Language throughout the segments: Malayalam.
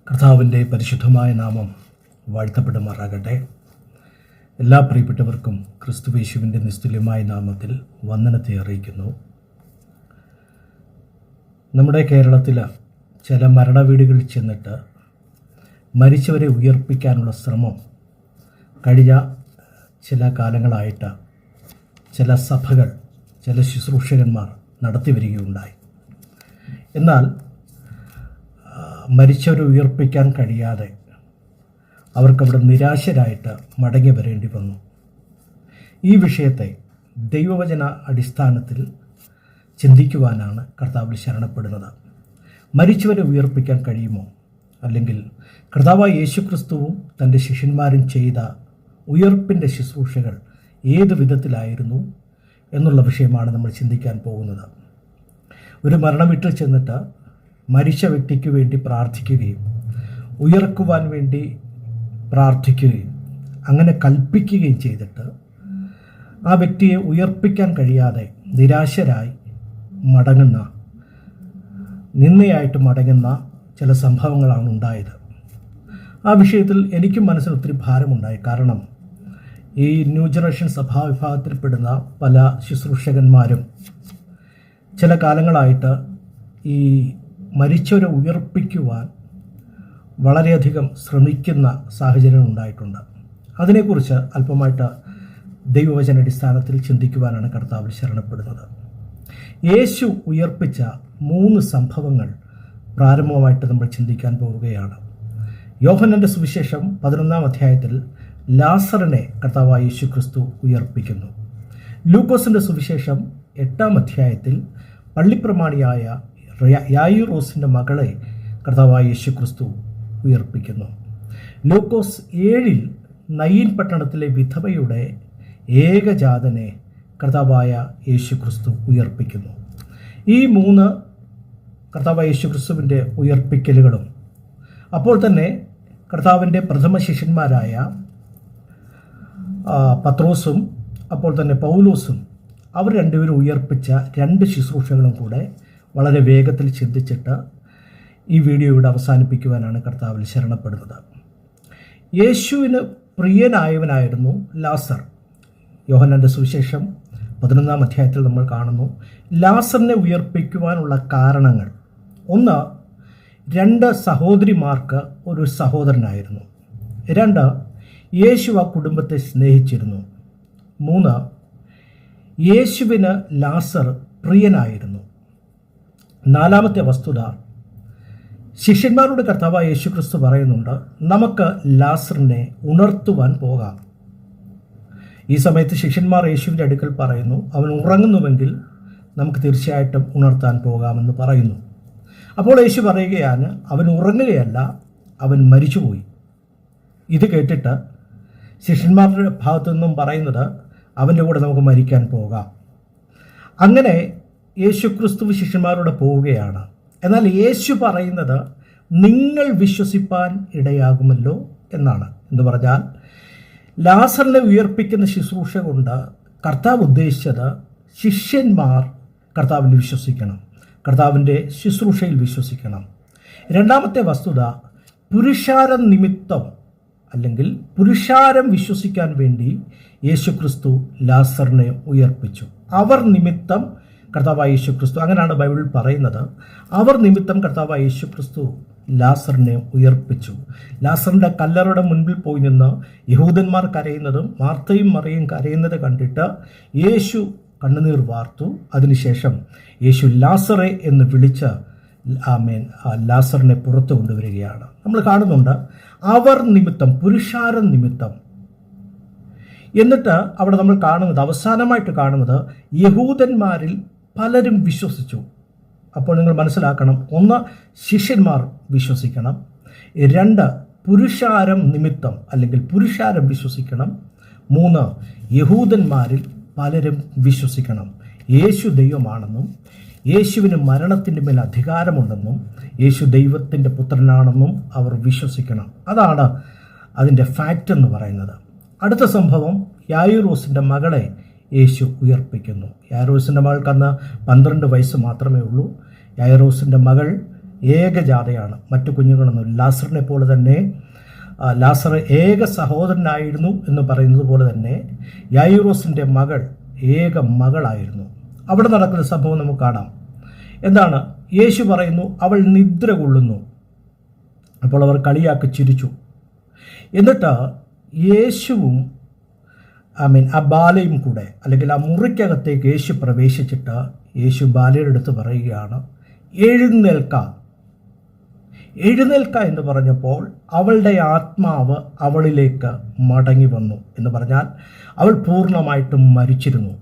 കർത്താവിൻ്റെ പരിശുദ്ധമായ നാമം വാഴ്ത്തപ്പെടുമാറാകട്ടെ. എല്ലാ പ്രിയപ്പെട്ടവർക്കും ക്രിസ്തുയേശുവിൻ്റെ നിസ്തുല്യമായ നാമത്തിൽ വന്ദനത്തെ അറിയിക്കുന്നു. നമ്മുടെ കേരളത്തിൽ ചില മരണവീടുകളിൽ ചെന്നിട്ട് മരിച്ചവരെ ഉയർപ്പിക്കാനുള്ള ശ്രമം കഴിഞ്ഞ ചില കാലങ്ങളായിട്ട് ചില സഭകൾ, ചില ശുശ്രൂഷകന്മാർ നടത്തി വരികയുണ്ടായി. എന്നാൽ മരിച്ചവരെ ഉയർപ്പിക്കാൻ കഴിയാതെ അവർക്കവിടെ നിരാശരായിട്ട് മടങ്ങി വരേണ്ടി വന്നു. ഈ വിഷയത്തെ ദൈവവചന അടിസ്ഥാനത്തിൽ ചിന്തിക്കുവാനാണ് കർത്താവിൽ ശരണപ്പെടുന്നത്. മരിച്ചവരെ ഉയർപ്പിക്കാൻ കഴിയുമോ? അല്ലെങ്കിൽ കർത്താവായ യേശുക്രിസ്തുവും തൻ്റെ ശിഷ്യന്മാരും ചെയ്ത ഉയർപ്പിൻ്റെ ശുശ്രൂഷകൾ ഏത് വിധത്തിലായിരുന്നു എന്നുള്ള വിഷയമാണ് നമ്മൾ ചിന്തിക്കാൻ പോകുന്നത്. ഒരു മരണം വീട്ടിൽ ചെന്നിട്ട് മരിച്ച വ്യക്തിക്ക് വേണ്ടി പ്രാർത്ഥിക്കുകയും ഉയർക്കുവാൻ വേണ്ടി പ്രാർത്ഥിക്കുകയും അങ്ങനെ കൽപ്പിക്കുകയും ചെയ്തിട്ട് ആ വ്യക്തിയെ ഉയർപ്പിക്കാൻ കഴിയാതെ നിരാശരായി മടങ്ങുന്ന, നിന്ദയായിട്ട് മടങ്ങുന്ന ചില സംഭവങ്ങളാണ് ഉണ്ടായത്. ആ വിഷയത്തിൽ എനിക്കും മനസ്സിൽ ഒത്തിരി ഭാരമുണ്ടായി. കാരണം ഈ ന്യൂ ജനറേഷൻ സഭാവിഭാഗത്തിൽപ്പെടുന്ന പല ശുശ്രൂഷകന്മാരും ചില കാലങ്ങളായിട്ട് ഈ മരിച്ചവരെ ഉയർപ്പിക്കുവാൻ വളരെയധികം ശ്രമിക്കുന്ന സാഹചര്യം ഉണ്ടായിട്ടുണ്ട്. അതിനെക്കുറിച്ച് അല്പമായിട്ട് ദൈവവചന അടിസ്ഥാനത്തിൽ ചിന്തിക്കുവാനാണ് കർത്താവിൽ ശരണപ്പെടുന്നത്. യേശു ഉയർപ്പിച്ച 3 സംഭവങ്ങൾ പ്രാരംഭമായിട്ട് നമ്മൾ ചിന്തിക്കാൻ പോവുകയാണ്. യോഹന്നാന്റെ സുവിശേഷം 11-ാം അധ്യായത്തിൽ ലാസറിനെ കർത്താവായ യേശു ക്രിസ്തു ഉയർപ്പിക്കുന്നു. ലൂക്കോസിൻ്റെ സുവിശേഷം 8-ാം അധ്യായത്തിൽ പള്ളിപ്രമാണിയായ യായിറോസിൻ്റെ മകളെ കർത്താവായ യേശു ക്രിസ്തു ഉയർപ്പിക്കുന്നു. ലൂക്കോസ് 7-ൽ നയീൻ പട്ടണത്തിലെ വിധവയുടെ ഏകജാതനെ കർത്താവായ യേശു ക്രിസ്തു ഉയർപ്പിക്കുന്നു. ഈ 3 കർത്താവായ യേശു ക്രിസ്തുവിൻ്റെ ഉയർപ്പിക്കലുകളും അപ്പോൾ തന്നെ കർത്താവിൻ്റെ പ്രഥമ ശിഷ്യന്മാരായ പത്രോസും അപ്പോൾ തന്നെ പൗലോസും അവർ രണ്ടുപേരും ഉയർപ്പിച്ച 2 ശുശ്രൂഷകളും കൂടെ വളരെ വേഗത്തിൽ ചിന്തിച്ചിട്ട് ഈ വീഡിയോ ഇവിടെ അവസാനിപ്പിക്കുവാനാണ് കർത്താവിൽ ശരണപ്പെടുന്നത്. യേശുവിന് പ്രിയനായവനായിരുന്നു ലാസർ. യോഹന്നാന്റെ സുവിശേഷം 11-ാം അധ്യായത്തിൽ നമ്മൾ കാണുന്നു ലാസറിനെ ഉയർപ്പിക്കുവാനുള്ള കാരണങ്ങൾ. 1, 2 സഹോദരിമാർക്ക് ഒരു സഹോദരനായിരുന്നു. 2, യേശു ആ കുടുംബത്തെ സ്നേഹിച്ചിരുന്നു. 3, യേശുവിന് ലാസർ പ്രിയനായിരുന്നു. 4-ാമത്തെ വസ്തുത, ശിഷ്യന്മാരോട് കർത്താവായ യേശു ക്രിസ്തു പറയുന്നുണ്ട്, നമുക്ക് ലാസറിനെ ഉണർത്തുവാൻ പോകാം. ഈ സമയത്ത് ശിഷ്യന്മാർ യേശുവിൻ്റെ അടുക്കൽ പറയുന്നു, അവൻ ഉറങ്ങുന്നുവെങ്കിൽ നമുക്ക് തീർച്ചയായിട്ടും ഉണർത്താൻ പോകാമെന്ന് പറയുന്നു. അപ്പോൾ യേശു പറയുകയാണ്, അവൻ ഉറങ്ങുകയല്ല, അവൻ മരിച്ചുപോയി. ഇത് കേട്ടിട്ട് ശിഷ്യന്മാരുടെ ഭാഗത്തു നിന്നും പറയുന്നത്, അവൻ്റെ കൂടെ നമുക്ക് മരിക്കാൻ പോകാം. അങ്ങനെ യേശു ക്രിസ്തു ശിഷ്യന്മാരോട് പോവുകയാണ്. എന്നാൽ യേശു പറയുന്നത് നിങ്ങൾ വിശ്വസിപ്പാൻ ഇടയാകുമല്ലോ എന്നാണ്. എന്ന് പറഞ്ഞാൽ ലാസറിനെ ഉയർപ്പിക്കുന്ന ശുശ്രൂഷ കൊണ്ട് കർത്താവ് ഉദ്ദേശിച്ചത് ശിഷ്യന്മാർ കർത്താവിൽ വിശ്വസിക്കണം, കർത്താവിൻ്റെ ശുശ്രൂഷയിൽ വിശ്വസിക്കണം. 2-ാമത്തെ വസ്തുത, പുരുഷാരം നിമിത്തം അല്ലെങ്കിൽ പുരുഷാരം വിശ്വസിക്കാൻ വേണ്ടി യേശു ക്രിസ്തു ലാസറിനെ ഉയർപ്പിച്ചു. അവർ നിമിത്തം കർത്താവായ യേശു ക്രിസ്തു, അങ്ങനെയാണ് ബൈബിളിൽ പറയുന്നത്, അവർ നിമിത്തം കർത്താവായ യേശു ക്രിസ്തു ലാസറിനെ ഉയർപ്പിച്ചു. ലാസറിൻ്റെ കല്ലറയുടെ മുൻപിൽ പോയി നിന്ന് യഹൂദന്മാർ കരയുന്നതും മാർത്തയും മറിയും കരയുന്നത് കണ്ടിട്ട് യേശു കണ്ണുനീർ വാർത്തു. അതിനുശേഷം യേശു ലാസറെ എന്ന് വിളിച്ച് ലാസറിനെ പുറത്തു കൊണ്ടുവരികയാണ്. നമ്മൾ കാണുന്നുണ്ട് അവർ നിമിത്തം, പുരുഷാരം നിമിത്തം. എന്നിട്ട് അവിടെ നമ്മൾ കാണുന്നത്, അവസാനമായിട്ട് കാണുന്നത്, യഹൂദന്മാരിൽ പലരും വിശ്വസിച്ചു. അപ്പോൾ നിങ്ങൾ മനസ്സിലാക്കണം, 1 ശിഷ്യന്മാർ വിശ്വസിക്കണം, 2 പുരുഷാരം നിമിത്തം അല്ലെങ്കിൽ പുരുഷാരം വിശ്വസിക്കണം, 3 യഹൂദന്മാരിൽ പലരും വിശ്വസിക്കണം. യേശു ദൈവമാണെന്നും യേശുവിന് മരണത്തിൻ്റെ മേൽ അധികാരമുണ്ടെന്നും യേശു ദൈവത്തിൻ്റെ പുത്രനാണെന്നും അവർ വിശ്വസിക്കണം. അതാണ് അതിൻ്റെ ഫാക്റ്റ് എന്ന് പറയുന്നത്. അടുത്ത സംഭവം, യായിറോസിൻ്റെ മകളെ യേശു ഉയർപ്പിക്കുന്നു. യായിറോസിൻ്റെ മകൾക്ക് അന്ന് 12 വയസ്സ് മാത്രമേ ഉള്ളൂ. യായിറോസിൻ്റെ മകൾ ഏകജാതയാണ്, മറ്റു കുഞ്ഞുങ്ങളൊന്നും. ലാസറിനെ പോലെ തന്നെ ലാസർ ഏക സഹോദരനായിരുന്നു എന്ന് പറയുന്നത് പോലെ തന്നെ യായിറോസിൻ്റെ മകൾ ഏക മകളായിരുന്നു. അവിടെ നടക്കുന്ന സംഭവം നമുക്ക് കാണാം. എന്താണ്? യേശു പറയുന്നു, അവൾ നിദ്ര കൊള്ളുന്നു. അപ്പോൾ അവർ കളിയാക്കി ചിരിച്ചു. എന്നിട്ട് യേശുവും ആ ബാലയും കൂടെ, അല്ലെങ്കിൽ ആ മുറിക്കകത്തേക്ക് യേശു പ്രവേശിച്ചിട്ട് യേശു ബാലയുടെ അടുത്ത് പറയുകയാണ്, എഴുന്നേൽക്ക. എഴുന്നേൽക്ക എന്ന് പറഞ്ഞപ്പോൾ അവളുടെ ആത്മാവ് അവളിലേക്ക് മടങ്ങി വന്നു എന്ന് പറഞ്ഞാൽ അവൾ പൂർണ്ണമായിട്ടും മരിച്ചിരുന്നു.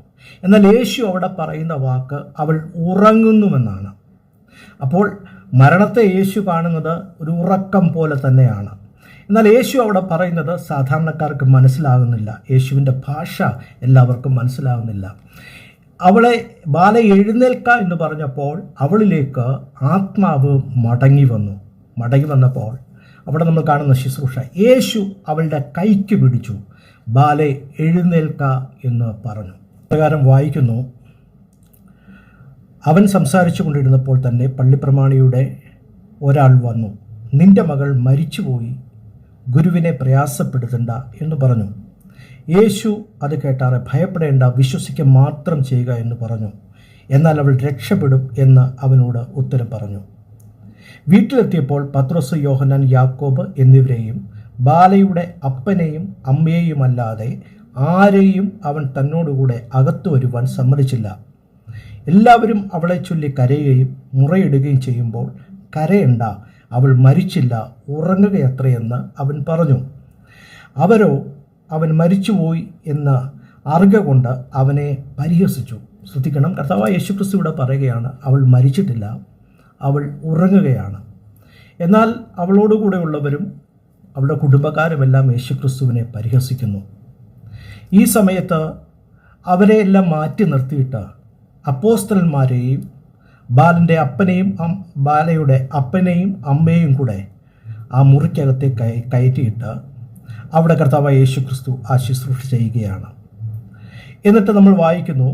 എന്നാൽ യേശു അവിടെ പറയുന്ന വാക്ക് അവൾ ഉറങ്ങുന്നുവെന്നാണ്. അപ്പോൾ മരണത്തെ യേശു കാണുന്നത് ഒരു ഉറക്കം പോലെ തന്നെയാണ്. എന്നാൽ യേശു അവിടെ പറയുന്നത് സാധാരണക്കാർക്ക് മനസ്സിലാകുന്നില്ല. യേശുവിൻ്റെ ഭാഷ എല്ലാവർക്കും മനസ്സിലാകുന്നില്ല. അവളെ ബാല എഴുന്നേൽക്ക എന്ന് പറഞ്ഞപ്പോൾ അവളിലേക്ക് ആത്മാവ് മടങ്ങി വന്നപ്പോൾ അവിടെ നമ്മൾ കാണുന്ന ശുശ്രൂഷ, യേശു അവളുടെ കൈക്ക് പിടിച്ചു, ബാലെ എഴുന്നേൽക്ക എന്ന് പറഞ്ഞു. പ്രകാരം വായിക്കുന്നു, അവൻ സംസാരിച്ചു കൊണ്ടിരുന്നപ്പോൾ തന്നെ പള്ളിപ്രമാണിയുടെ ഒരാൾ വന്നു, നിന്റെ മകൾ മരിച്ചുപോയി, ഗുരുവിനെ പ്രയാസപ്പെടുത്തണ്ട എന്ന് പറഞ്ഞു. യേശു അത് കേട്ടാറെ, ഭയപ്പെടേണ്ട, വിശ്വസിക്കുക മാത്രം ചെയ്യുക എന്ന് പറഞ്ഞു. എന്നാൽ അവൾ രക്ഷപ്പെടും എന്ന് അവനോട് ഉത്തരം പറഞ്ഞു. വീട്ടിലെത്തിയപ്പോൾ പത്രോസ്, യോഹന്നാൻ, യാക്കോബ് എന്നിവരെയും ബാലയുടെ അപ്പനെയും അമ്മയെയുമല്ലാതെ ആരെയും അവൻ തന്നോടുകൂടെ അകത്തു വരുവാൻ സമ്മതിച്ചില്ല. എല്ലാവരും അവളെ ചൊല്ലി കരയുകയും മുറയിടുകയും ചെയ്യുമ്പോൾ, കരയണ്ട, അവൾ മരിച്ചില്ല, ഉറങ്ങുകയത്രയെന്ന് അവൻ പറഞ്ഞു. അവരോ അവൻ മരിച്ചുപോയി എന്ന് അറിക കൊണ്ട് അവനെ പരിഹസിച്ചു. ശ്രദ്ധിക്കണം, കർത്താവായ യേശുക്രിസ്തു ഇവിടെ പറയുകയാണ്, അവൾ മരിച്ചിട്ടില്ല, അവൾ ഉറങ്ങുകയാണ്. എന്നാൽ അവളോടുകൂടെ ഉള്ളവരും അവളുടെ കുടുംബക്കാരുമെല്ലാം യേശുക്രിസ്തുവിനെ പരിഹസിക്കുന്നു. ഈ സമയത്ത് അവരെ എല്ലാം മാറ്റി നിർത്തിയിട്ട് അപ്പോസ്തലന്മാരെയും ബാലയുടെ അപ്പനെയും അമ്മയും കൂടെ ആ മുറിക്കകത്തെ കയറ്റിയിട്ട് അവിടെ കർത്താവായ യേശുക്രിസ്തു ആ ശുശ്രൂഷ ചെയ്യുകയാണ്. എന്നിട്ട് നമ്മൾ വായിക്കുന്നു,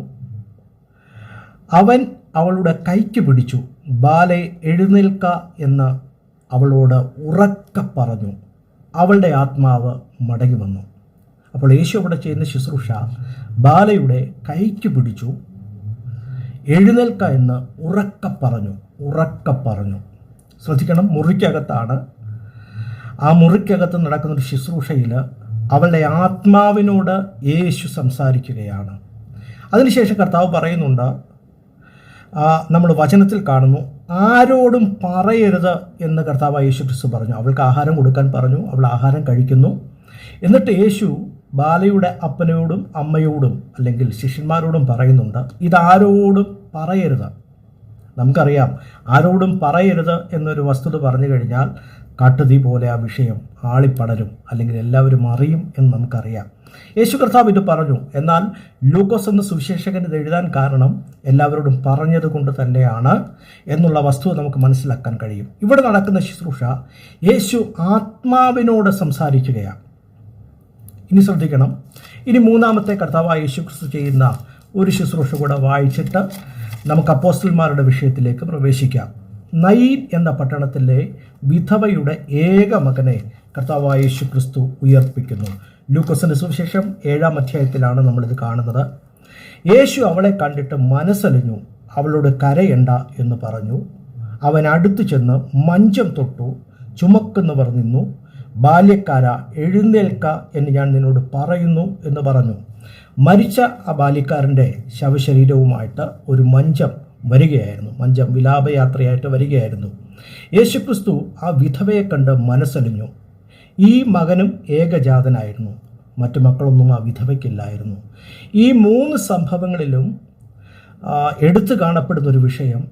അവൻ അവളുടെ കൈക്ക് പിടിച്ചു, ബാലെ എഴുന്നേൽക്ക എന്ന് അവളോട് ഉറക്കെ പറഞ്ഞു. അവളുടെ ആത്മാവ് മടങ്ങി വന്നു. അപ്പോൾ യേശു അവിടെ ചെയ്യുന്ന ശുശ്രൂഷ, ബാലയുടെ കൈക്ക് പിടിച്ചു, എഴുന്നേൽക്ക എന്ന് ഉറക്കെ പറഞ്ഞു. ശ്രദ്ധിക്കണം, മുറിക്കകത്താണ്. ആ മുറിക്കകത്ത് നടക്കുന്നൊരു ശുശ്രൂഷയിൽ അവളുടെ ആത്മാവിനോട് യേശു സംസാരിക്കുകയാണ്. അതിനുശേഷം കർത്താവ് പറയുന്നുണ്ട്, നമ്മൾ വചനത്തിൽ കാണുന്നു, ആരോടും പറയരുത് എന്ന് കർത്താവ് യേശു ക്രിസ്തു പറഞ്ഞു. അവൾക്ക് ആഹാരം കൊടുക്കാൻ പറഞ്ഞു, അവൾ ആഹാരം കഴിക്കുന്നു. എന്നിട്ട് യേശു ബാലയുടെ അപ്പനോടും അമ്മയോടും അല്ലെങ്കിൽ ശിഷ്യന്മാരോടും പറയുന്നുണ്ട്, ഇതാരോടും പറയരുത്. നമുക്കറിയാം, ആരോടും പറയരുത് എന്നൊരു വസ്തുത പറഞ്ഞു കഴിഞ്ഞാൽ കാട്ടുതീ പോലെ ആ വിഷയം ആളിപ്പടരും, അല്ലെങ്കിൽ എല്ലാവരും അറിയും എന്ന് നമുക്കറിയാം. യേശു കർത്താവ് ഇത് പറഞ്ഞു. എന്നാൽ ലൂക്കോസ് എന്ന സുവിശേഷകൻ ഇത് എഴുതാൻ കാരണം എല്ലാവരോടും പറഞ്ഞത് കൊണ്ട് തന്നെയാണ് എന്നുള്ള വസ്തുത നമുക്ക് മനസ്സിലാക്കാൻ കഴിയും. ഇവിടെ നടക്കുന്ന ശുശ്രൂഷ യേശു ആത്മാവിനോട് സംസാരിക്കുകയാണ്. ഇനി ശ്രദ്ധിക്കണം, ഇനി മൂന്നാമത്തെ കർത്താവായ യേശു ക്രിസ്തു ചെയ്യുന്ന ഒരു ശുശ്രൂഷ കൂടെ വായിച്ചിട്ട് നമുക്ക് അപ്പോസ്തലന്മാരുടെ വിഷയത്തിലേക്ക് പ്രവേശിക്കാം. നയീൻ എന്ന പട്ടണത്തിലെ വിധവയുടെ ഏക മകനെ കർത്താവായ യേശു ക്രിസ്തു ഉയർപ്പിക്കുന്നു. ലൂക്കോസിന്റെ സുവിശേഷം 7-ാം അധ്യായത്തിലാണ് നമ്മളിത് കാണുന്നത്. യേശു അവളെ കണ്ടിട്ട് മനസ്സലിഞ്ഞു, അവളോട് കരയണ്ട എന്ന് പറഞ്ഞു. അവൻ അടുത്തു ചെന്ന് മഞ്ചം തൊട്ടു, ചുമക്കുന്നവർ നിന്നു. ബാല്യക്കാരാ, എഴുന്നേൽക്ക എന്ന് ഞാൻ നിന്നോട് പറയുന്നു എന്ന് പറഞ്ഞു. മരിച്ച ആ ബാല്യക്കാരൻ്റെ ശവശരീരവുമായിട്ട് ഒരു മഞ്ചം വിലാപയാത്രയായിട്ട് വരികയായിരുന്നു. യേശുക്രിസ്തു ആ വിധവയെ കണ്ട് മനസ്സലിഞ്ഞു. ഈ മകനും ഏകജാതനായിരുന്നു, മറ്റു മക്കളൊന്നും ആ വിധവയ്ക്കില്ലായിരുന്നു. ഈ 3 സംഭവങ്ങളിലും എടുത്തു കാണപ്പെടുന്നൊരു വിഷയം,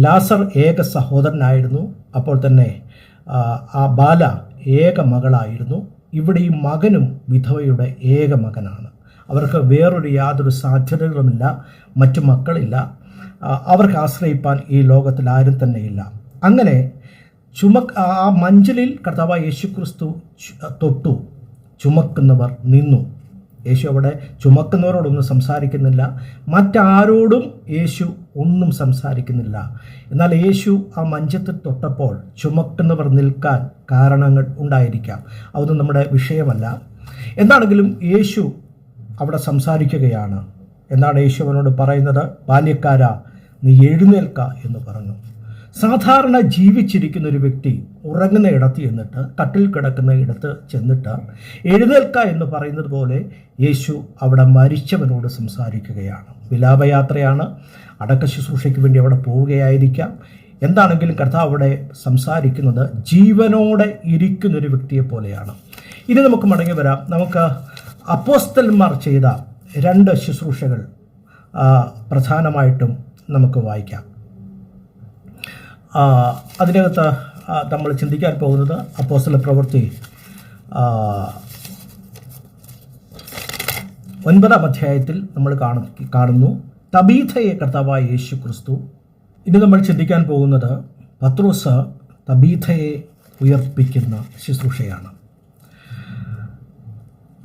ലാസർ ഏക സഹോദരനായിരുന്നു, അപ്പോൾ തന്നെ ആ ബാല ഏക മകളായിരുന്നു. ഇവിടെ ഈ മകനും വിധവയുടെ ഏക മകനാണ്. അവർക്ക് വേറൊരു യാതൊരു സാധ്യതകളുമില്ല, മറ്റു മക്കളില്ല, അവർക്ക് ആശ്രയിപ്പാൻ ഈ ലോകത്തിൽ ആരും തന്നെയില്ല. അങ്ങനെ ആ മഞ്ചലിൽ കർത്താവായ യേശുക്രിസ്തു തൊട്ടു, ചുമക്കുന്നവർ നിന്നു. യേശു അവിടെ ചുമക്കുന്നവരോടൊന്നും സംസാരിക്കുന്നില്ല, മറ്റാരോടും യേശു ഒന്നും സംസാരിക്കുന്നില്ല. എന്നാൽ യേശു ആ മഞ്ചത്തിൽ തൊട്ടപ്പോൾ ചുമക്കുന്നവർ നിൽക്കാൻ കാരണങ്ങൾ ഉണ്ടായിരിക്കാം. അതൊന്നും നമ്മുടെ വിഷയമല്ല. എന്താണെങ്കിലും യേശു അവിടെ സംസാരിക്കുകയാണ്. എന്താണ് യേശു അവനോട് പറയുന്നത്? ബാല്യക്കാരാ, നീ എഴുന്നേൽക്ക എന്ന് പറഞ്ഞു. സാധാരണ ജീവിച്ചിരിക്കുന്ന ഒരു വ്യക്തി ഉറങ്ങുന്ന ഇടത്ത് ചെന്നിട്ട്, കട്ടിൽ കിടക്കുന്ന ഇടത്ത് ചെന്നിട്ട് എഴുന്നേൽക്ക എന്ന് പറയുന്നത് പോലെ യേശു അവിടെ മരിച്ചവനോട് സംസാരിക്കുകയാണ്. വിലാപയാത്രയാണ്, അടക്ക ശുശ്രൂഷയ്ക്ക് വേണ്ടി അവിടെ പോവുകയായിരിക്കാം. എന്താണെങ്കിലും കർത്താവ് അവിടെ സംസാരിക്കുന്നത് ജീവനോടെ ഇരിക്കുന്നൊരു വ്യക്തിയെ പോലെയാണ്. ഇനി നമുക്ക് മടങ്ങി വരാം. നമുക്ക് അപ്പോസ്തലന്മാർ ചെയ്ത 2 ശുശ്രൂഷകൾ പ്രധാനമായിട്ടും നമുക്ക് വായിക്കാം. അതിനകത്ത് നമ്മൾ ചിന്തിക്കാൻ പോകുന്നത് അപ്പോസ്തല പ്രവൃത്തി 9-ാം അധ്യായത്തിൽ നമ്മൾ കാണുന്നു തബീഥയെ കർത്താവായ യേശു ക്രിസ്തു. ഇനി നമ്മൾ ചിന്തിക്കാൻ പോകുന്നത് പത്രോസ് തബീഥയെ ഉയർപ്പിക്കുന്ന ശുശ്രൂഷയാണ്.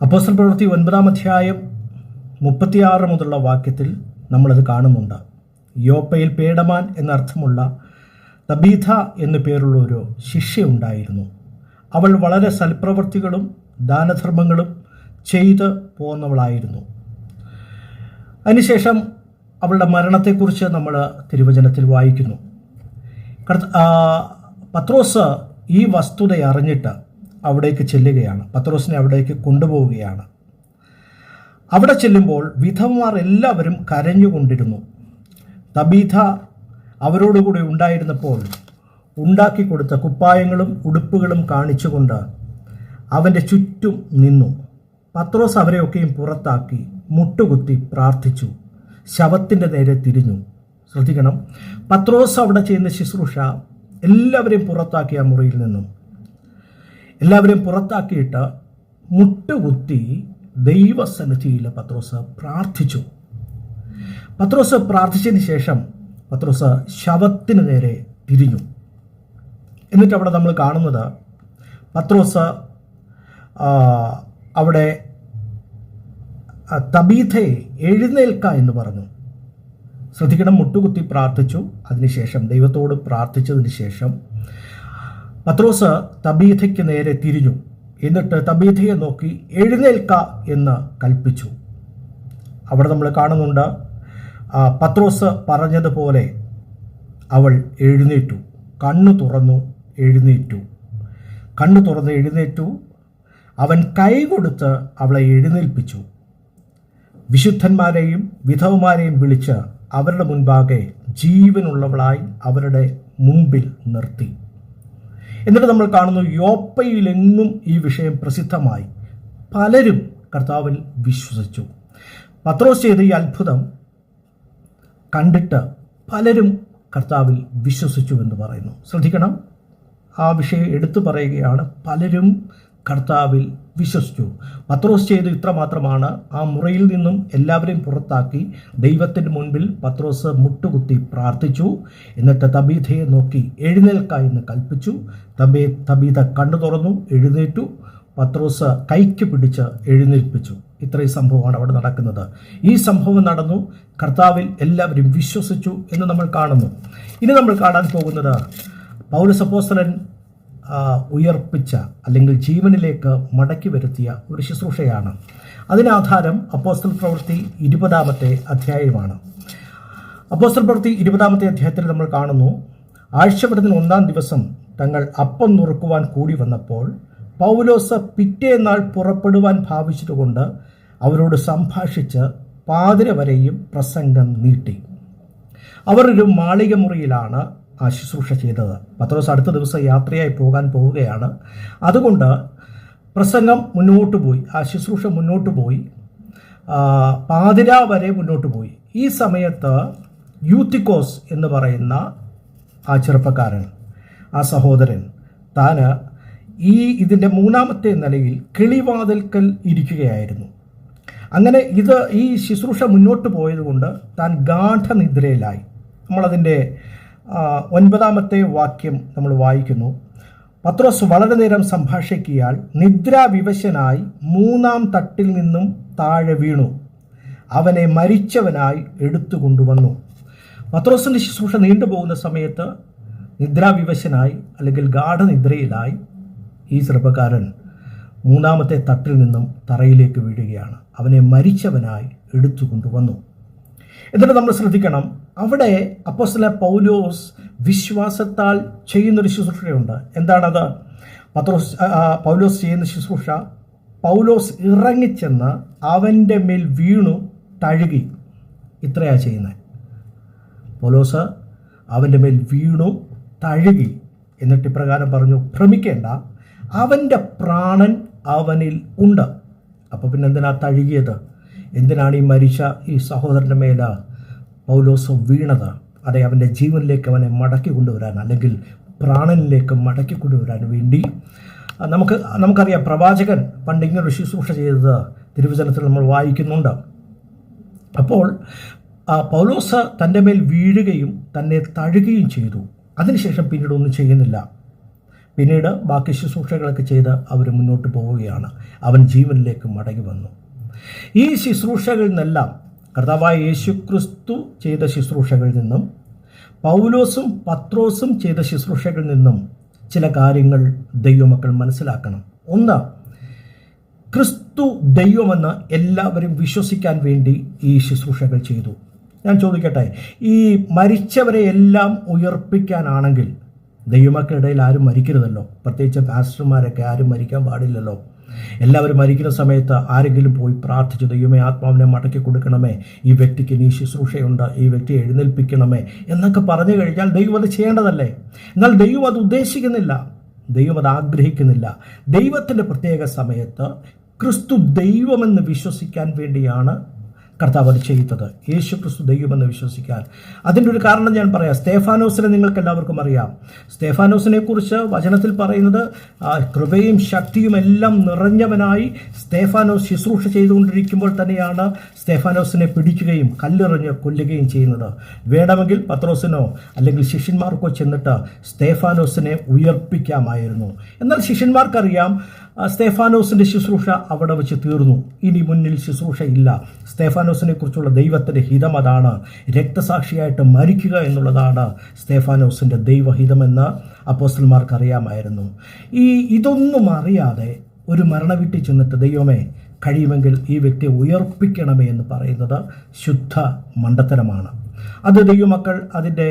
അപ്പോസ്തല പ്രവൃത്തി 9-ാം അധ്യായം 36 മുതലുള്ള വാക്യത്തിൽ നമ്മളത് കാണുന്നുണ്ട്. യോപ്പയിൽ പേടമാൻ എന്നർത്ഥമുള്ള തബീഥ എന്നു പേരുള്ള ഒരു ശിഷ്യ ഉണ്ടായിരുന്നു. അവൾ വളരെ സൽപ്രവൃത്തികളും ദാനധർമ്മങ്ങളും ചെയ്ത് പോന്നവളായിരുന്നു. അതിനുശേഷം അവളുടെ മരണത്തെക്കുറിച്ച് നമ്മൾ തിരുവചനത്തിൽ വായിക്കുന്നു. പത്രോസ് ഈ വസ്തുത അറിഞ്ഞിട്ട് അവിടേക്ക് ചെല്ലുകയാണ്. പത്രോസിനെ അവിടേക്ക് കൊണ്ടുപോവുകയാണ്. അവിടെ ചെല്ലുമ്പോൾ വിധവമാർ എല്ലാവരും കരഞ്ഞുകൊണ്ടിരുന്നു. തബീഥ അവരോടുകൂടി ഉണ്ടായിരുന്നപ്പോൾ ഉണ്ടാക്കി കൊടുത്ത കുപ്പായങ്ങളും ഉടുപ്പുകളും കാണിച്ചുകൊണ്ട് അവൻ്റെ ചുറ്റും നിന്നു. പത്രോസ് അവരെയൊക്കെയും പുറത്താക്കി മുട്ടുകുത്തി പ്രാർത്ഥിച്ചു. ശവത്തിൻ്റെ നേരെ തിരിഞ്ഞു. ശ്രദ്ധിക്കണം, പത്രോസ് അവിടെ ചെയ്യുന്ന ശുശ്രൂഷ എല്ലാവരെയും പുറത്താക്കിയ മുറിയിൽ നിന്നും എല്ലാവരെയും പുറത്താക്കിയിട്ട് മുട്ടുകുത്തി ദൈവസന്നിധിയിൽ പത്രോസ് പ്രാർത്ഥിച്ചു. പത്രോസ് പ്രാർത്ഥിച്ചതിന് ശേഷം പത്രോസ് ശവത്തിന് നേരെ തിരിഞ്ഞു. എന്നിട്ട് അവിടെ നമ്മൾ കാണുന്നത് പത്രോസ് അവിടെ തബീഥയെ എഴുന്നേൽക്ക എന്ന് പറഞ്ഞു. ശ്രദ്ധിക്കണം, മുട്ടുകുത്തി പ്രാർത്ഥിച്ചു. അതിനുശേഷം ദൈവത്തോട് പ്രാർത്ഥിച്ചതിന് ശേഷം പത്രോസ് തബീഥയ്ക്ക് നേരെ തിരിഞ്ഞു. എന്നിട്ട് തബീഥയെ നോക്കി എഴുന്നേൽക്ക എന്ന് കൽപ്പിച്ചു. അവിടെ നമ്മൾ കാണുന്നുണ്ട് പത്രോസ് പറഞ്ഞതുപോലെ അവൾ എഴുന്നേറ്റു. കണ്ണു തുറന്നു എഴുന്നേറ്റു. അവൻ കൈ കൊടുത്ത് അവളെ എഴുന്നേൽപ്പിച്ചു. വിശുദ്ധന്മാരെയും വിധവമാരെയും വിളിച്ച് അവരുടെ മുൻപാകെ ജീവനുള്ളവളായി അവരുടെ മുമ്പിൽ നിർത്തി. എന്നിട്ട് നമ്മൾ കാണുന്നു യോപ്പയിലെങ്ങും ഈ വിഷയം പ്രസിദ്ധമായി. പലരും കർത്താവിൽ വിശ്വസിച്ചു. പത്രോസ് ചെയ്ത ഈ അത്ഭുതം കണ്ടിട്ട് പലരും കർത്താവിൽ വിശ്വസിച്ചു എന്ന് പറയുന്നു. ശ്രദ്ധിക്കണം, ആ വിഷയം എടുത്തു പറയുകയാണ്. പലരും കർത്താവിൽ വിശ്വസിച്ചു. പത്രോസ് ചെയ്ത് ഇത്ര മാത്രമാണ്. ആ മുറിയിൽ നിന്നും എല്ലാവരെയും പുറത്താക്കി ദൈവത്തിൻ്റെ മുൻപിൽ പത്രോസ് മുട്ടുകുത്തി പ്രാർത്ഥിച്ചു. എന്നിട്ട് തബീഥയെ നോക്കി എഴുന്നേൽക്ക എന്ന് കൽപ്പിച്ചു. തബീഥ കണ്ണു തുറന്നു എഴുന്നേറ്റു. പത്രോസ് കൈക്ക് പിടിച്ച് എഴുന്നേൽപ്പിച്ചു. ഇത്രയും സംഭവമാണ് അവിടെ നടക്കുന്നത്. ഈ സംഭവം നടന്നു. കർത്താവിൽ എല്ലാവരും വിശ്വസിച്ചു എന്ന് നമ്മൾ കാണുന്നു. ഇനി നമ്മൾ കാണാൻ പോകുന്നത് പൗലോസ് അപ്പോസ്തലൻ ഉയർപ്പിച്ച അല്ലെങ്കിൽ ജീവനിലേക്ക് മടക്കി വരുത്തിയ ഒരു ശുശ്രൂഷയാണ്. അതിനാധാരം അപ്പോസ്തല പ്രവൃത്തി 20-ാമത്തെ അധ്യായമാണ്. അപ്പോസ്തല പ്രവൃത്തി 20-ാമത്തെ അധ്യായത്തിൽ നമ്മൾ കാണുന്നു, ആഴ്ചവട്ടത്തിന് 1-ാം ദിവസം തങ്ങൾ അപ്പം നുറുക്കുവാൻ കൂടി വന്നപ്പോൾ പൗലോസ് പിറ്റേന്നാൾ പുറപ്പെടുവാൻ ഭാവിച്ചതുകൊണ്ട് അവരോട് സംഭാഷിച്ച് പാതിര വരെയും പ്രസംഗം നീട്ടി. അവർ ഒരു മാളിക മുറിയിലാണ് ആ ശുശ്രൂഷ ചെയ്തത്. പത്രോസ് അടുത്ത ദിവസം യാത്രയായി പോകാൻ പോവുകയാണ്. അതുകൊണ്ട് പ്രസംഗം മുന്നോട്ട് പോയി, ആ ശുശ്രൂഷ മുന്നോട്ട് പോയി, പാതിര വരെ മുന്നോട്ട് പോയി. ഈ സമയത്ത് യൂത്തിക്കോസ് എന്ന് പറയുന്ന ആ ചെറുപ്പക്കാരൻ, ആ സഹോദരൻ, താന് ഇതിൻ്റെ 3-ാമത്തെ നിലയിൽ കിളിവാതിൽക്കൽ ഇരിക്കുകയായിരുന്നു. അങ്ങനെ ഈ ശുശ്രൂഷ മുന്നോട്ട് പോയതുകൊണ്ട് താൻ ഗാഠനിദ്രയിലായി. നമ്മളതിൻ്റെ 9-ാമത്തെ വാക്യം നമ്മൾ വായിക്കുന്നു. പത്രോസ് വളരെ നേരം സംഭാഷിക്കിയാൽ നിദ്രാവിവശനായി 3-ാം തട്ടിൽ നിന്നും താഴെ വീണു. അവനെ മരിച്ചവനായി എടുത്തുകൊണ്ടുവന്നു. പത്രോസിൻ്റെ ശുശ്രൂഷ നീണ്ടുപോകുന്ന സമയത്ത് നിദ്രാവിവശനായി അല്ലെങ്കിൽ ഗാഠനിദ്രയിലായി ഈ ചെറുപ്പക്കാരൻ മൂന്നാമത്തെ തട്ടിൽ നിന്നും തറയിലേക്ക് വീഴുകയാണ്. അവനെ മരിച്ചവനായി എടുത്തു കൊണ്ടുവന്നു. എന്നിട്ട് നമ്മൾ ശ്രദ്ധിക്കണം, അവിടെ അപ്പോസ്തലൻ പൗലോസ് വിശ്വാസത്താൽ ചെയ്യുന്നൊരു ശുശ്രൂഷയുണ്ട്. എന്താണത്? പൗലോസ് ചെയ്യുന്ന ശുശ്രൂഷ, പൗലോസ് ഇറങ്ങിച്ചെന്ന് അവൻ്റെ മേൽ വീണു തഴുകി. ഇത്രയാണ് ചെയ്യുന്നത്. പൗലോസ് അവൻ്റെ മേൽ വീണു തഴുകി. എന്നിട്ട് ഇപ്രകാരം പറഞ്ഞു, ഭ്രമിക്കേണ്ട, അവൻ്റെ പ്രാണൻ അവനിൽ ഉണ്ട്. അപ്പോൾ പിന്നെ എന്തിനാ തഴുകിയത്? എന്തിനാണ് ഈ മരിച്ച ഈ സഹോദരൻ്റെ മേൽ പൗലോസ് വീണത്? അതെ, അവൻ്റെ ജീവനിലേക്ക് അവനെ മടക്കി കൊണ്ടുവരാൻ, അല്ലെങ്കിൽ പ്രാണനിലേക്ക് മടക്കി കൊണ്ടുവരാൻ വേണ്ടി. നമുക്കറിയാം, പ്രവാചകൻ പണ്ട് ഇങ്ങനൊരു ശുശ്രൂഷ ചെയ്തത് തിരുവചനത്തിൽ നമ്മൾ വായിക്കുന്നുണ്ട്. അപ്പോൾ പൗലോസ് തൻ്റെ മേൽ വീഴുകയും തന്നെ തഴുകുകയും ചെയ്തു. അതിനുശേഷം പിന്നീട് ഒന്നും ചെയ്യുന്നില്ല. പിന്നീട് ബാക്കി ശുശ്രൂഷകളൊക്കെ ചെയ്ത് അവർ മുന്നോട്ട് പോവുകയാണ്. അവൻ ജീവനിലേക്ക് മടങ്ങി വന്നു. ഈ ശുശ്രൂഷകളിൽ നിന്നെല്ലാം, കർത്താവായ യേശുക്രിസ്തു ചെയ്ത ശുശ്രൂഷകളിൽ നിന്നും പൗലോസും പത്രോസും ചെയ്ത ശുശ്രൂഷകളിൽ നിന്നും ചില കാര്യങ്ങൾ ദൈവമക്കൾ മനസ്സിലാക്കണം. ഒന്ന്, ക്രിസ്തു ദൈവമെന്ന് എല്ലാവരും വിശ്വസിക്കാൻ വേണ്ടി ഈ ശുശ്രൂഷകൾ ചെയ്തു. ഞാൻ ചോദിക്കട്ടെ, ഈ മരിച്ചവരെ എല്ലാം ഉയർപ്പിക്കാനാണെങ്കിൽ ദൈവമക്കളുടെ ഇടയിൽ ആരും മരിക്കരുതല്ലോ. പ്രത്യേകിച്ച് പാസ്റ്റർമാരൊക്കെ ആരും മരിക്കാൻ പാടില്ലല്ലോ. എല്ലാവരും മരിക്കുന്ന സമയത്ത് ആരെങ്കിലും പോയി പ്രാർത്ഥിച്ചു, ദൈവമേ ആത്മാവിനെ മടക്കി കൊടുക്കണമേ, ഈ വ്യക്തിക്ക് ഇനി ശുശ്രൂഷയുണ്ട്, ഈ വ്യക്തിയെ എഴുന്നേൽപ്പിക്കണമേ എന്നൊക്കെ പറഞ്ഞു കഴിഞ്ഞാൽ ദൈവം അത് ചെയ്യേണ്ടതല്ലേ? എന്നാൽ ദൈവം അത് ഉദ്ദേശിക്കുന്നില്ല, ദൈവം അത് ആഗ്രഹിക്കുന്നില്ല. ദൈവത്തിൻ്റെ പ്രത്യേക സമയത്ത് ക്രിസ്തു ദൈവമെന്ന് വിശ്വസിക്കാൻ വേണ്ടിയാണ് കർത്താവ് അത് ചെയ്തത്. യേശു ക്രിസ്തു ദൈവമെന്ന് വിശ്വസിക്കാൻ. അതിൻ്റെ ഒരു കാരണം ഞാൻ പറയാം. സ്തേഫാനോസിനെ നിങ്ങൾക്ക് എല്ലാവർക്കും അറിയാം. സ്തേഫാനോസിനെ കുറിച്ച് വചനത്തിൽ പറയുന്നത് കൃപയും ശക്തിയും എല്ലാം നിറഞ്ഞവനായി സ്തേഫാനോസ് ശുശ്രൂഷ ചെയ്തുകൊണ്ടിരിക്കുമ്പോൾ തന്നെയാണ് സ്തേഫാനോസിനെ പിടിക്കുകയും കല്ലെറിഞ്ഞ് കൊല്ലുകയും ചെയ്യുന്നത്. വേണമെങ്കിൽ പത്രോസിനോ അല്ലെങ്കിൽ ശിഷ്യന്മാർക്കോ ചെന്നിട്ട് സ്തേഫാനോസിനെ ഉയർപ്പിക്കാമായിരുന്നു. എന്നാൽ ശിഷ്യന്മാർക്കറിയാം സ്തേഫാനോസിൻ്റെ ശുശ്രൂഷ അവിടെ വെച്ച് തീർന്നു, ഇനി മുന്നിൽ ശുശ്രൂഷ ഇല്ല. സ്തേഫാനോസിനെ കുറിച്ചുള്ള ദൈവത്തിൻ്റെ ഹിതം അതാണ്. രക്തസാക്ഷിയായിട്ട് മരിക്കുക എന്നുള്ളതാണ് സ്തേഫാനോസിൻ്റെ ദൈവഹിതമെന്ന് അപ്പോസ്തലന്മാർക്ക് അറിയാമായിരുന്നു. ഇതൊന്നും അറിയാതെ ഒരു മരണവീട്ടിൽ ചെന്നിട്ട് ദൈവമേ കഴിയുമെങ്കിൽ ഈ വ്യക്തിയെ ഉയർപ്പിക്കണമേ എന്ന് പറയുന്നത് ശുദ്ധ മണ്ടത്തരമാണ്. അത് ദൈവമക്കൾ അതിൻ്റെ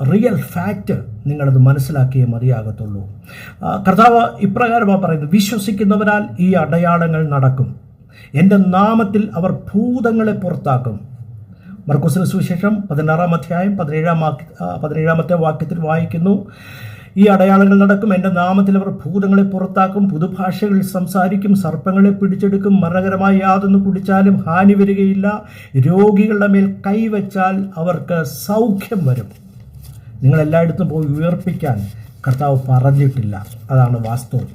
റിയൽ ഫാക്റ്റ് നിങ്ങളത് മനസ്സിലാക്കിയേ മതിയാകത്തുള്ളൂ. കർത്താവ് ഇപ്രകാരമാണ് പറയുന്നത്, വിശ്വസിക്കുന്നവരാൽ ഈ അടയാളങ്ങൾ നടക്കും, എൻ്റെ നാമത്തിൽ അവർ ഭൂതങ്ങളെ പുറത്താക്കും. മർക്കോസിന് സുവിശേഷം 16-ാം അധ്യായം 17-ാമത്തെ വാക്യത്തിൽ വായിക്കുന്നു, ഈ അടയാളങ്ങൾ നടക്കും, എൻ്റെ നാമത്തിൽ അവർ ഭൂതങ്ങളെ പുറത്താക്കും, പുതുഭാഷകളിൽ സംസാരിക്കും, സർപ്പങ്ങളെ പിടിച്ചെടുക്കും, മരണകരമായ യാതൊന്ന് കുടിച്ചാലും ഹാനി വരികയില്ല, രോഗികളുടെ മേൽ കൈവച്ചാൽ അവർക്ക് സൗഖ്യം വരും. നിങ്ങളെല്ലായിടത്തും പോയി ഉയർപ്പിക്കാൻ കർത്താവ് പറഞ്ഞിട്ടില്ല, അതാണ് വാസ്തവം.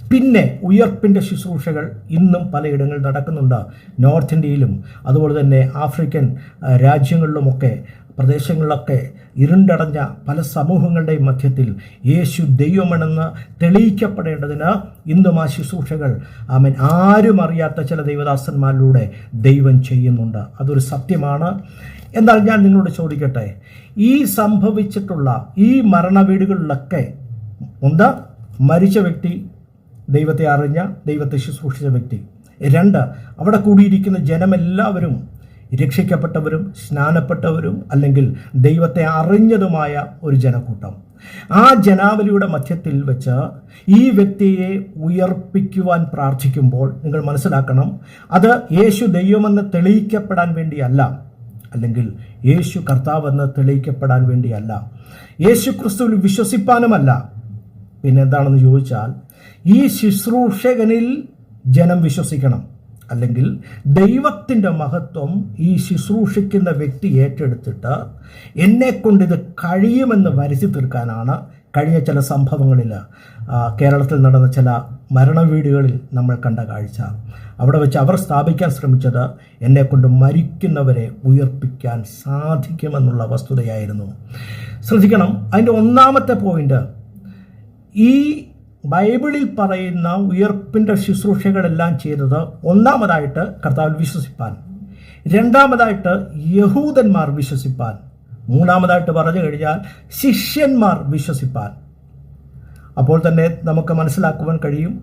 പിന്നെ ഉയർപ്പിൻ്റെ ശുശ്രൂഷകൾ ഇന്നും പലയിടങ്ങളിൽ നടക്കുന്നുണ്ട്. നോർത്ത് ഇന്ത്യയിലും അതുപോലെ തന്നെ ആഫ്രിക്കൻ രാജ്യങ്ങളിലുമൊക്കെ പ്രദേശങ്ങളിലൊക്കെ ഇരുണ്ടടഞ്ഞ പല സമൂഹങ്ങളുടെയും മധ്യത്തിൽ യേശു ദൈവമാണെന്ന് തെളിയിക്കപ്പെടേണ്ടതിന് ഇന്നും ആ ശുശ്രൂഷകൾ ആരും അറിയാത്ത ചില ദൈവദാസന്മാരിലൂടെ ദൈവം ചെയ്യുന്നുണ്ട്. അതൊരു സത്യമാണ്. എന്നാൽ ഞാൻ നിങ്ങളോട് ചോദിക്കട്ടെ, ഈ സംഭവിച്ചിട്ടുള്ള ഈ മരണവീടുകളിലൊക്കെ ഒന്ന്, മരിച്ച വ്യക്തി ദൈവത്തെ അറിഞ്ഞ, ദൈവത്തെ ശുശ്രൂഷിച്ച വ്യക്തി. രണ്ട്, അവിടെ കൂടിയിരിക്കുന്ന ജനമെല്ലാവരും രക്ഷിക്കപ്പെട്ടവരും സ്നാനപ്പെട്ടവരും അല്ലെങ്കിൽ ദൈവത്തെ അറിഞ്ഞതുമായ ഒരു ജനക്കൂട്ടം. ആ ജനാവലിയുടെ മധ്യത്തിൽ വെച്ച് ഈ വ്യക്തിയെ ഉയർപ്പിക്കുവാൻ പ്രാർത്ഥിക്കുമ്പോൾ നിങ്ങൾ മനസ്സിലാക്കണം, അത് യേശു ദൈവമെന്ന് തെളിയിക്കപ്പെടാൻ വേണ്ടിയല്ല, അല്ലെങ്കിൽ യേശു കർത്താവെന്ന് തെളിയിക്കപ്പെടാൻ വേണ്ടിയല്ല, യേശു ക്രിസ്തുവിൽ വിശ്വസിപ്പാനുമല്ല. പിന്നെ എന്താണെന്ന് ചോദിച്ചാൽ, ഈ ശുശ്രൂഷകനിൽ ജനം വിശ്വസിക്കണം, അല്ലെങ്കിൽ ദൈവത്തിൻ്റെ മഹത്വം ഈ ശുശ്രൂഷിക്കുന്ന വ്യക്തി ഏറ്റെടുത്തിട്ട് എന്നെക്കൊണ്ട് ഇത് കഴിയുമെന്ന് വരുത്തി തീർക്കാനാണ് കഴിഞ്ഞ ചില സംഭവങ്ങളിൽ കേരളത്തിൽ നടന്ന ചില മരണവീടുകളിൽ നമ്മൾ കണ്ട കാഴ്ച. അവിടെ വെച്ച് അവർ സ്ഥാപിക്കാൻ ശ്രമിച്ചത് എന്നെക്കൊണ്ട് മരിക്കുന്നവരെ ഉയർപ്പിക്കാൻ സാധിക്കുമെന്നുള്ള വസ്തുതയായിരുന്നു. ശ്രദ്ധിക്കണം, അതിൻ്റെ ഒന്നാമത്തെ പോയിന്റ്, ഈ ബൈബിളിൽ പറയുന്ന ഉയർപ്പിൻ്റെ ശുശ്രൂഷകളെല്ലാം ചെയ്തത് ഒന്നാമതായിട്ട് കർത്താവിൽ വിശ്വസിപ്പാൻ, രണ്ടാമതായിട്ട് യഹൂദന്മാർ വിശ്വസിപ്പാൻ, മൂന്നാമതായിട്ട് പറഞ്ഞു കഴിഞ്ഞാൽ ശിഷ്യന്മാർ വിശ്വസിപ്പാൻ. അപ്പോൾ തന്നെ നമുക്ക് മനസ്സിലാക്കുവാൻ കഴിയും,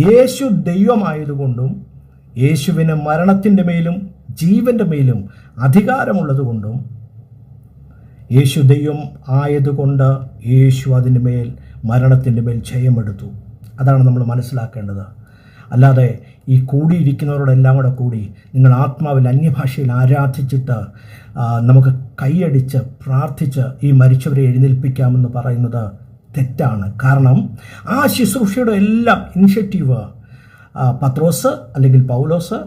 യേശു ദൈവമായതുകൊണ്ടും യേശുവിന് മരണത്തിൻ്റെ മേലും ജീവൻ്റെ മേലും അധികാരമുള്ളതുകൊണ്ടും യേശു ദൈവം ആയതുകൊണ്ട് യേശു അതിൻ്റെ മേൽ മരണത്തിൻ്റെ മേൽ ജയമെടുത്തു. അതാണ് നമ്മൾ മനസ്സിലാക്കേണ്ടത്. അല്ലാതെ ഈ കൂടിയിരിക്കുന്നവരോടെല്ലാം കൂടെ കൂടി നിങ്ങൾ ആത്മാവിൽ അന്യഭാഷയിൽ ആരാധിച്ചിട്ട് നമുക്ക് കൈയടിച്ച് പ്രാർത്ഥിച്ച് ഈ മരിച്ചവരെ എഴുന്നേൽപ്പിക്കാമെന്ന് പറയുന്നത് തെറ്റാണ്. കാരണം ആ ശുശ്രൂഷയുടെ എല്ലാം ഇനിഷ്യേറ്റീവ് പത്രോസ് അല്ലെങ്കിൽ പൗലോസ്,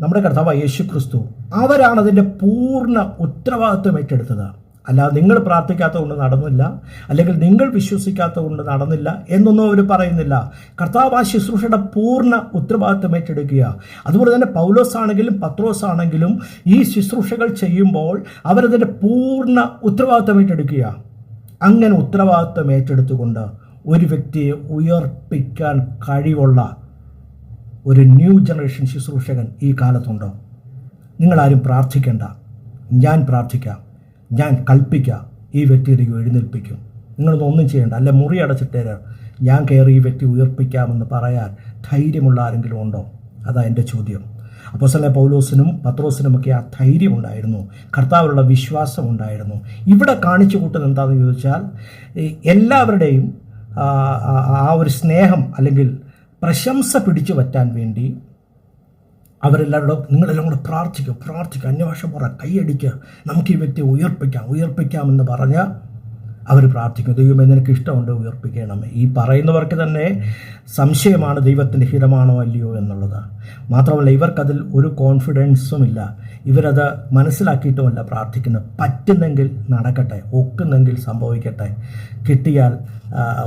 നമ്മുടെ കർത്താവ് യേശു ക്രിസ്തു, അവരാണ് അതിൻ്റെ പൂർണ്ണ ഉത്തരവാദിത്വം ഏറ്റെടുത്തത്. അല്ലാതെ നിങ്ങൾ പ്രാർത്ഥിക്കാത്തതുകൊണ്ട് നടന്നില്ല, അല്ലെങ്കിൽ നിങ്ങൾ വിശ്വസിക്കാത്തതുകൊണ്ട് നടന്നില്ല എന്നൊന്നും അവർ പറയുന്നില്ല. കർത്താവ് ആ ശുശ്രൂഷയുടെ പൂർണ്ണ ഉത്തരവാദിത്വം ഏറ്റെടുക്കുക. അതുപോലെ തന്നെ പൗലോസ് ആണെങ്കിലും പത്രോസ് ആണെങ്കിലും ഈ ശുശ്രൂഷകൾ ചെയ്യുമ്പോൾ അവരതിൻ്റെ പൂർണ്ണ ഉത്തരവാദിത്വം ഏറ്റെടുക്കുക. അങ്ങനെ ഉത്തരവാദിത്വം ഏറ്റെടുത്തുകൊണ്ട് ഒരു വ്യക്തിയെ ഉയർപ്പിക്കാൻ കഴിവുള്ള ഒരു ന്യൂ ജനറേഷൻ ശുശ്രൂഷകൻ ഈ കാലത്തുണ്ടോ? നിങ്ങളാരും പ്രാർത്ഥിക്കേണ്ട, ഞാൻ പ്രാർത്ഥിക്കാം, ഞാൻ കൽപ്പിക്കാം, ഈ വ്യക്തിയെ ദൈവം എഴുന്നേൽപ്പിക്കും. നിങ്ങളൊന്നും ഒന്നും ചെയ്യേണ്ട. അല്ല മുറി അടച്ചിട്ടേര്, ഞാൻ കയറി ഈ വ്യക്തി ഉയർപ്പിക്കാമെന്ന് പറയാൻ ധൈര്യമുള്ള ആരെങ്കിലും ഉണ്ടോ? അതാ എൻ്റെ ചോദ്യം. അപ്പോസ്തലനായ പൗലോസിനും പത്രോസിനുമൊക്കെ ആ ധൈര്യം ഉണ്ടായിരുന്നു, കർത്താവിലുള്ള വിശ്വാസം ഉണ്ടായിരുന്നു. ഇവിടെ കാണിച്ചു കൂട്ടുന്നത് എന്താണെന്ന് ചോദിച്ചാൽ, എല്ലാവരുടെയും ആ ഒരു സ്നേഹം അല്ലെങ്കിൽ പ്രശംസ പിടിച്ചു പറ്റാൻ വേണ്ടി അവരെല്ലാവരോടും നിങ്ങളെല്ലാം കൂടെ പ്രാർത്ഥിക്കുക, അന്യഭാഷ പറ, കൈയടിക്കുക, നമുക്ക് ഈ വ്യക്തിയെ ഉയർപ്പിക്കാമെന്ന് പറഞ്ഞ് അവർ പ്രാർത്ഥിക്കും. ദൈവമേ നിനക്ക് ഇഷ്ടമുണ്ട് ഉയർപ്പിക്കണമേ. ഈ പറയുന്നവർക്ക് തന്നെ സംശയമാണ് ദൈവത്തിൻ്റെ ഹിതമാണോ അല്ലയോ എന്നുള്ളത്. മാത്രമല്ല ഇവർക്കതിൽ ഒരു കോൺഫിഡൻസും ഇല്ല. ഇവരത് മനസ്സിലാക്കിയിട്ടുമല്ല പ്രാർത്ഥിക്കുന്നത്. പറ്റുന്നെങ്കിൽ നടക്കട്ടെ, ഒക്കുന്നെങ്കിൽ സംഭവിക്കട്ടെ, കിട്ടിയാൽ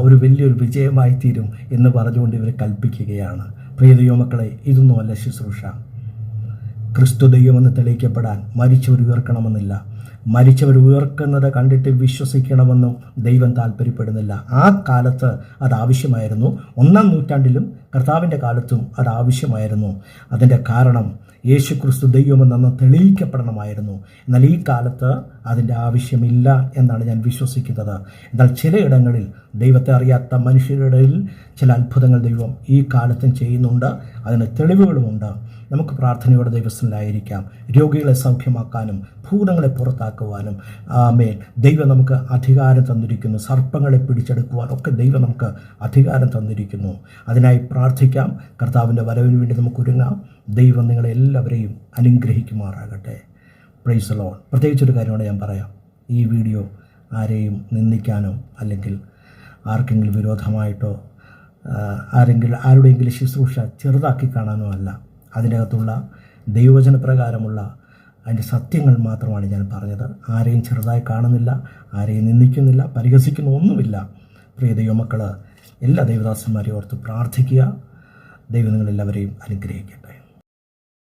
ഒരു വലിയൊരു വിജയമായി തീരും എന്ന് പറഞ്ഞുകൊണ്ട് ഇവർ കൽപ്പിക്കുകയാണ്. പ്രിയ ദൈവമക്കളെ, ഇതൊന്നുമല്ല ശുശ്രൂഷ. ക്രിസ്തു ദൈവമെന്ന് തെളിയിക്കപ്പെടാൻ മരിച്ചവർ ഉയർക്കണമെന്നില്ല. മരിച്ചവർ ഉയർക്കുന്നത് കണ്ടിട്ട് വിശ്വസിക്കണമെന്നും ദൈവം താല്പര്യപ്പെടുന്നില്ല. ആ കാലത്ത് അത് ആവശ്യമായിരുന്നു. 1-ാം നൂറ്റാണ്ടിലും കർത്താവിൻ്റെ കാലത്തും അത് ആവശ്യമായിരുന്നു. അതിൻ്റെ കാരണം യേശു ക്രിസ്തു ദൈവമെന്ന് തെളിയിക്കപ്പെടണമായിരുന്നു. എന്നാൽ ഈ കാലത്ത് അതിൻ്റെ ആവശ്യമില്ല എന്നാണ് ഞാൻ വിശ്വസിക്കുന്നത്. എന്നാൽ ചിലയിടങ്ങളിൽ ദൈവത്തെ അറിയാത്ത മനുഷ്യരുടെ ഇടയിൽ ചില അത്ഭുതങ്ങൾ ദൈവം ഈ കാലത്തും ചെയ്യുന്നുണ്ട്. അതിന് തെളിവുകളുമുണ്ട്. നമുക്ക് പ്രാർത്ഥനയോടെ ദൈവസ്ഥനിലായിരിക്കാം. രോഗികളെ സൗഖ്യമാക്കാനും ഭൂതങ്ങളെ പുറത്താക്കുവാനും ആമേൻ ദൈവം നമുക്ക് അധികാരം തന്നിരിക്കുന്നു. സർപ്പങ്ങളെ പിടിച്ചെടുക്കുവാനൊക്കെ ദൈവം നമുക്ക് അധികാരം തന്നിരിക്കുന്നു. അതിനായി പ്രാർത്ഥിക്കാം. കർത്താവിൻ്റെ വരവിന് വേണ്ടി നമുക്ക് ഒരുങ്ങാം. ദൈവം നിങ്ങളെല്ലാവരെയും അനുഗ്രഹിക്കുമാറാകട്ടെ. Praise the Lord. പ്രത്യേകിച്ചൊരു കാര്യമാണ് ഞാൻ പറയാം. ഈ വീഡിയോ ആരെയും നിന്ദിക്കാനോ അല്ലെങ്കിൽ ആർക്കെങ്കിലും വിരോധമായിട്ടോ ആരുടെയെങ്കിലും ശുശ്രൂഷ ചെറുതാക്കി കാണാനോ അല്ല. അതിനകത്തുള്ള ദൈവവചനപ്രകാരമുള്ള അതിൻ്റെ സത്യങ്ങൾ മാത്രമാണ് ഞാൻ പറഞ്ഞത്. ആരെയും ചെറുതായി കാണുന്നില്ല, ആരെയും നിന്ദിക്കുന്നില്ല, പരിഹസിക്കുന്ന ഒന്നുമില്ല. പ്രിയ ദൈവമക്കൾ, എല്ലാ ദൈവദാസന്മാരെയും ഓർത്ത് പ്രാർത്ഥിക്കുക. ദൈവം നിങ്ങളെല്ലാവരെയും അനുഗ്രഹിക്കട്ടെ.